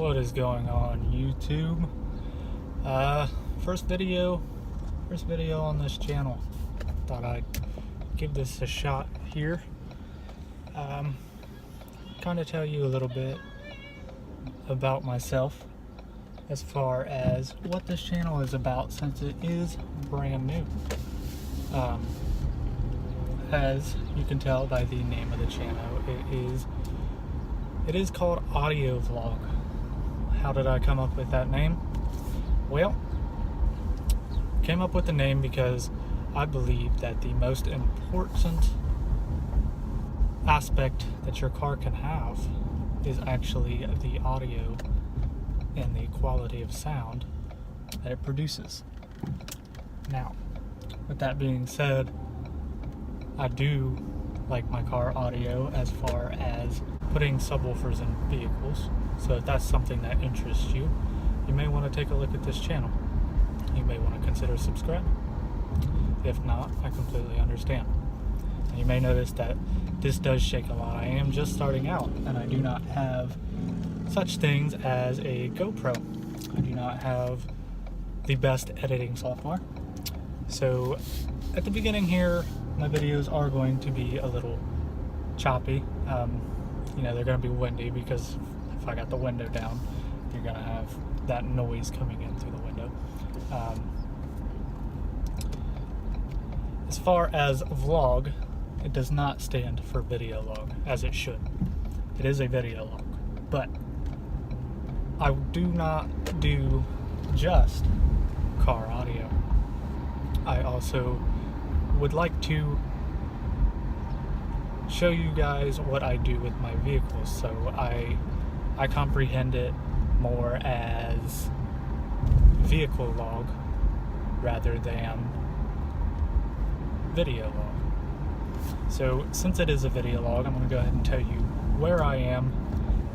What is going on, YouTube? First video on this channel. Thought I'd give this a shot here. Kind of tell you a little bit about myself as far as what this channel is about, since it is brand new. As you can tell by the name of the channel, it is called Audio Vlog. How did I come up with that name? Well, came up with the name because I believe that the most important aspect that your car can have is actually the audio and the quality of sound that it produces. Now, with that being said, I do like my car audio as far as putting subwoofers in vehicles. So if that's something that interests you, you may want to take a look at this channel. You may want to consider subscribing. If not, I completely understand. And you may notice that this does shake a lot. I am just starting out, and I do not have such things as a GoPro. I do not have the best editing software. So at the beginning here, my videos are going to be a little choppy. They're going to be windy because if I got the window down, you're going to have that noise coming in through the window. As far as vlog, it does not stand for video log, as it should. It is a video log, but I do not do just car audio. I also would like to show you guys what I do with my vehicles, so I comprehend it more as vehicle log rather than video log. So since it is a video log, I'm going to go ahead and tell you where I am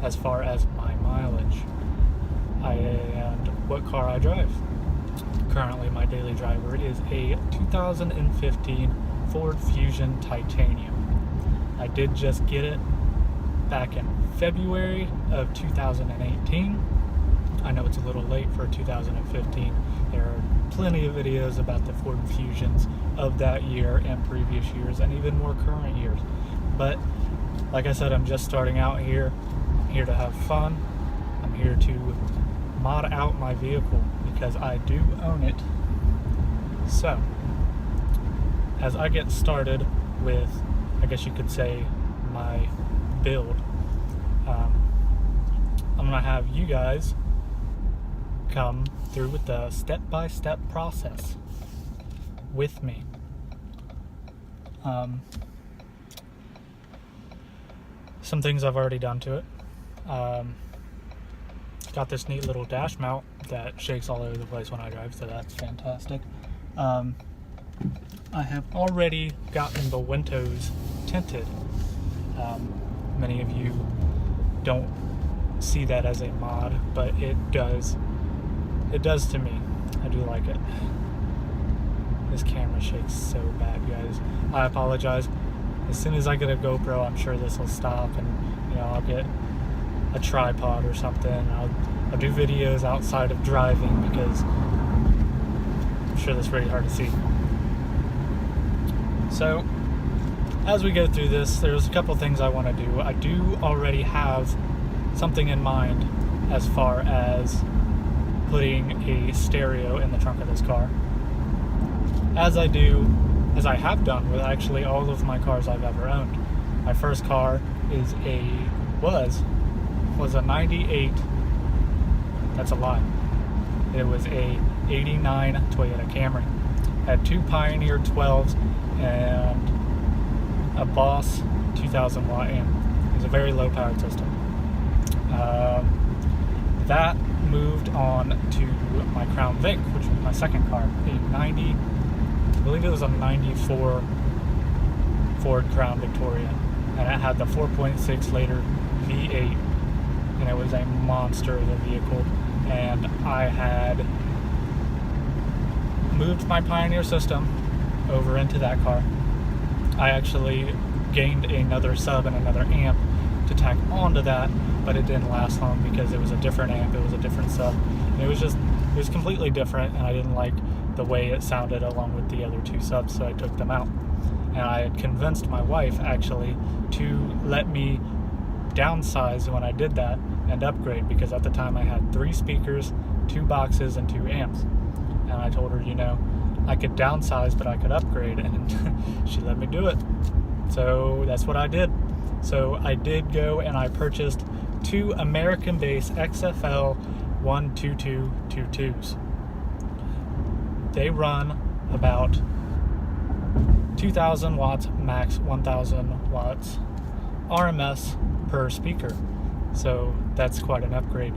as far as my mileage and what car I drive. Currently, my daily driver is a 2015 Ford Fusion Titanium. I did just get it back in February of 2018. I know it's a little late for 2015. There are plenty of videos about the Ford Fusions of that year and previous years and even more current years. But like I said, I'm just starting out here. I'm here to have fun. I'm here to mod out my vehicle because I do own it. So, as I get started with, I guess you could say, my build, I'm going to have you guys come through with the step-by-step process with me. Some things I've already done to it. Got this neat little dash mount that shakes all over the place when I drive, so that's fantastic. I have already gotten the windows tinted. Many of you don't see that as a mod, but it does to me. I do like it. This camera shakes so bad, guys. I apologize. As soon as I get a GoPro, I'm sure this will stop, and I'll get a tripod or something. I'll do videos outside of driving because I'm sure that's pretty hard to see. So as we go through this, there's a couple things I want to do. I do already have something in mind as far as putting a stereo in the trunk of this car, as I have done with actually all of my cars I've ever owned. My first car was a 98, that's a lie. It was a 89 Toyota Camry. Had two Pioneer 12s and a Boss 2000 watt amp. It was a very low powered system. That moved on to my Crown Vic, which was my second car, I believe it was a 94 Ford Crown Victoria, and it had the 4.6 liter V8, and it was a monster of a vehicle. And I had moved my Pioneer system over into that car. I actually gained another sub and another amp to tack onto that but it didn't last long because it was a different amp, it was a different sub, and it was completely different, and I didn't like the way it sounded along with the other two subs, so I took them out. And I had convinced my wife actually to let me downsize when I did that and upgrade, because at the time I had 3 speakers, 2 boxes, and 2 amps. And I told her, you know, I could downsize, but I could upgrade, and she let me do it. So that's what I did. So I did go and I purchased 2 American Bass XFL 12222s. They run about 2,000 watts max, 1,000 watts RMS per speaker. So that's quite an upgrade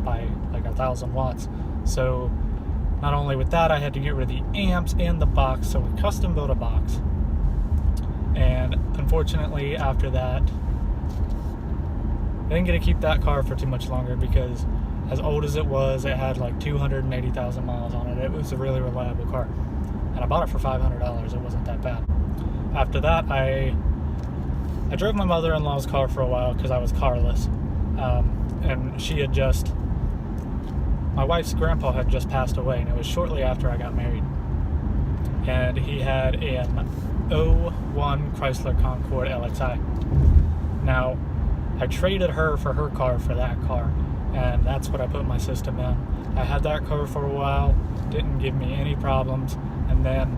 by like 1,000 watts. So not only with that, I had to get rid of the amps and the box, so we custom built a box. And unfortunately, after that, I didn't get to keep that car for too much longer, because as old as it was, it had like 280,000 miles on it. It was a really reliable car, and I bought it for $500. It wasn't that bad. After that, I drove my mother-in-law's car for a while because I was carless, and she had just, my wife's grandpa had just passed away, and it was shortly after I got married. And he had an 01 Chrysler Concorde LXI. Now, I traded her for her car for that car, and that's what I put my system in. I had that car for a while, didn't give me any problems, and then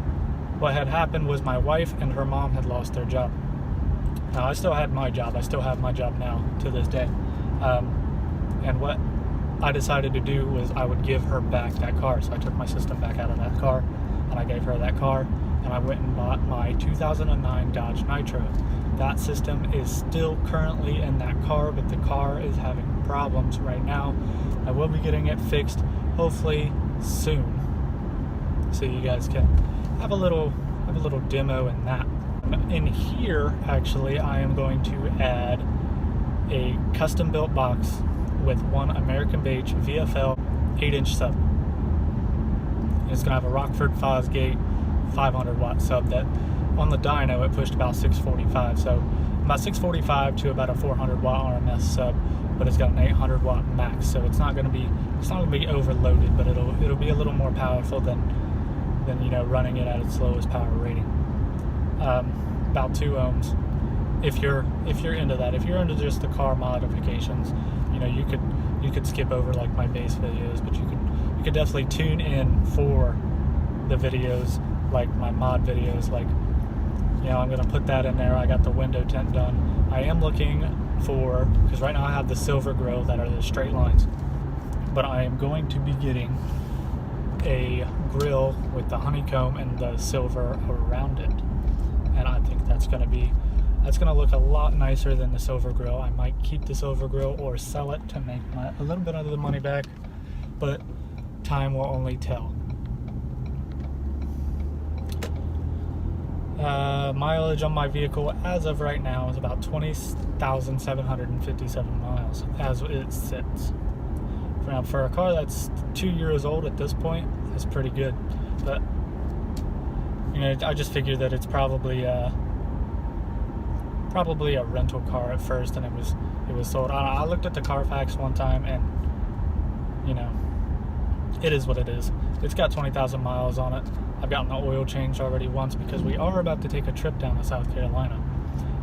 what had happened was my wife and her mom had lost their job. Now, I still had my job. I still have my job now to this day. And what I decided to do was I would give her back that car. So I took my system back out of that car, and I gave her that car, and I went and bought my 2009 Dodge Nitro. That system is still currently in that car, but the car is having problems right now. I will be getting it fixed hopefully soon, so you guys can have a little demo in that. In here, actually, I am going to add a custom built box with one American Bass VFL 8-inch sub. It's going to have a Rockford Fosgate 500 watt sub that on the dyno it pushed about 645, so about 645 to about a 400 watt RMS sub, but it's got an 800 watt max, so it's not going to be overloaded, but it'll be a little more powerful than you know, running it at its lowest power rating. About 2 ohms. If you're into that, if you're into just the car modifications, you know, you could skip over like my bass videos, but you could definitely tune in for the videos, like my mod videos. Like, you know, I'm gonna put that in there. I got the window tint done. I am looking for, because right now I have the silver grill that are the straight lines, but I am going to be getting a grill with the honeycomb and the silver around it, and I think that's gonna look a lot nicer than the silver grill. I might keep the silver grill or sell it to make a little bit of the money back, but time will only tell. Mileage on my vehicle as of right now is about 20,757 miles as it sits. Now, for a car that's 2 years old at this point, that's pretty good. But you know, I just figured that it's probably a rental car at first, and it was sold. I looked at the Carfax one time, and you know, it is what it is. It's got 20,000 miles on it. I've gotten the oil changed already once, because we are about to take a trip down to South Carolina.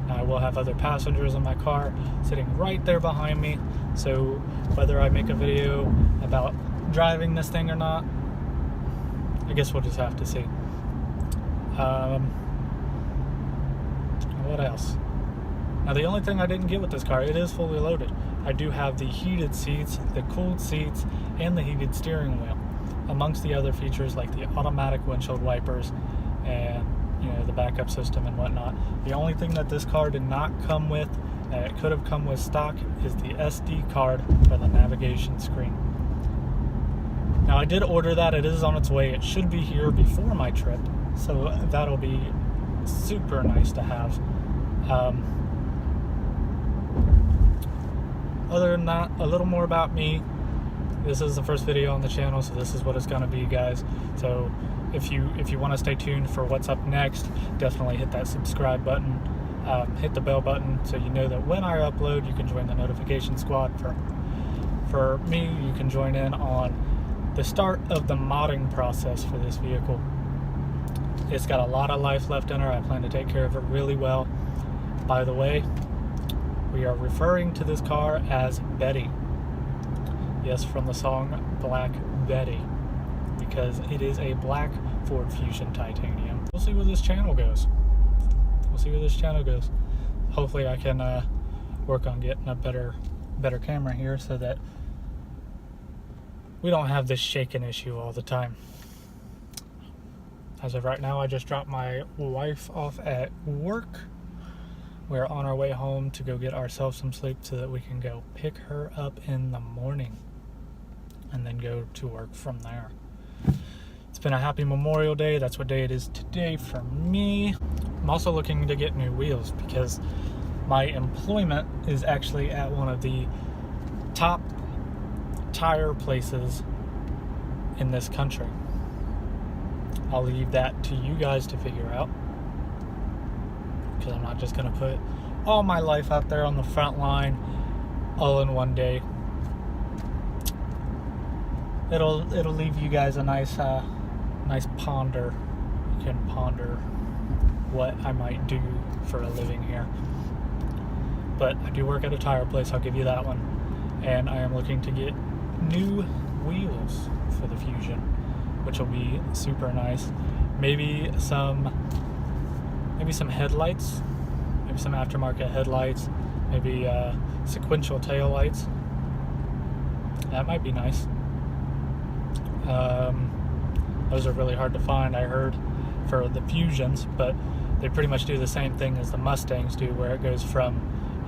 Now, I will have other passengers in my car sitting right there behind me, so whether I make a video about driving this thing or not, I guess we'll just have to see. What else? Now, the only thing I didn't get with this car, it is fully loaded. I do have the heated seats, the cooled seats, and the heated steering wheel, amongst the other features like the automatic windshield wipers and, you know, the backup system and whatnot. The only thing that this car did not come with, that it could have come with stock, is the SD card for the navigation screen. Now, I did order that. It is on its way. It should be here before my trip, so that'll be super nice to have. Other than that, a little more about me. This is the first video on the channel, so this is what it's gonna be, guys. So if you want to stay tuned for what's up next, definitely hit that subscribe button. hit the bell button so you know that when I upload, you can join the notification squad. For me, you can join in on the start of the modding process for this vehicle. It's got a lot of life left in her. I plan to take care of it really well. By the way, we are referring to this car as Betty. Yes, from the song Black Betty, because it is a black Ford Fusion Titanium. We'll see where this channel goes. Hopefully I can work on getting a better camera here so that we don't have this shaking issue all the time. As of right now, I just dropped my wife off at work. We're on our way home to go get ourselves some sleep so that we can go pick her up in the morning and then go to work from there. It's been a happy Memorial Day. That's what day it is today for me. I'm also looking to get new wheels because my employment is actually at one of the top tire places in this country. I'll leave that to you guys to figure out, because I'm not just going to put all my life out there on the front line all in one day. It'll leave you guys a nice ponder. You can ponder what I might do for a living here. But I do work at a tire place, I'll give you that one. And I am looking to get new wheels for the Fusion, which will be super nice. Maybe some headlights, maybe some aftermarket headlights, maybe sequential tail lights. That might be nice. Those are really hard to find, I heard, for the Fusions, but they pretty much do the same thing as the Mustangs do, where it goes from,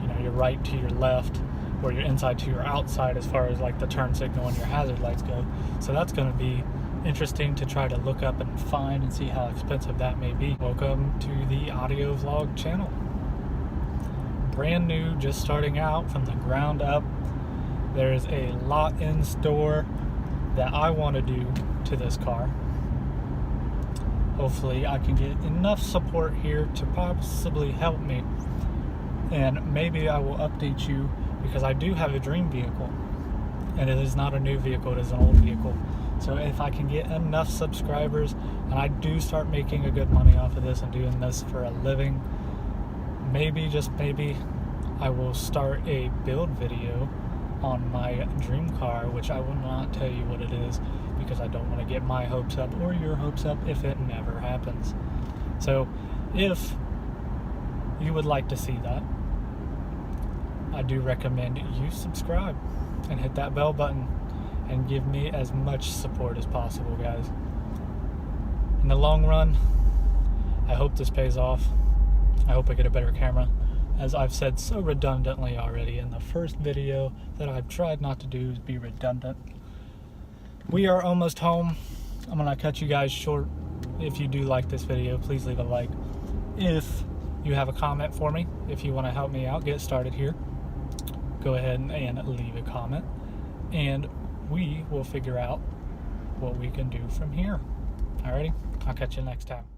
you know, your right to your left, or your inside to your outside as far as like the turn signal and your hazard lights go. So that's going to be interesting to try to look up and find and see how expensive that may be. Welcome to the audio vlog channel. Brand new, just starting out from the ground up. There's a lot in store that I want to do to this car. Hopefully I can get enough support here to possibly help me, and maybe I will update you, because I do have a dream vehicle, and it is not a new vehicle, it is an old vehicle. So if I can get enough subscribers and I do start making a good money off of this and doing this for a living, maybe, just maybe, I will start a build video on my dream car, which I will not tell you what it is, because I don't want to get my hopes up or your hopes up if it never happens. So if you would like to see that, I do recommend you subscribe and hit that bell button and give me as much support as possible, guys. In the long run, I hope this pays off. I hope I get a better camera. As I've said so redundantly already in the first video, that I've tried not to do is be redundant. We are almost home. I'm gonna cut you guys short. If you do like this video, please leave a like. If you have a comment for me, if you want to help me out, get started here, go ahead and leave a comment, and we will figure out what we can do from here. Alrighty, I'll catch you next time.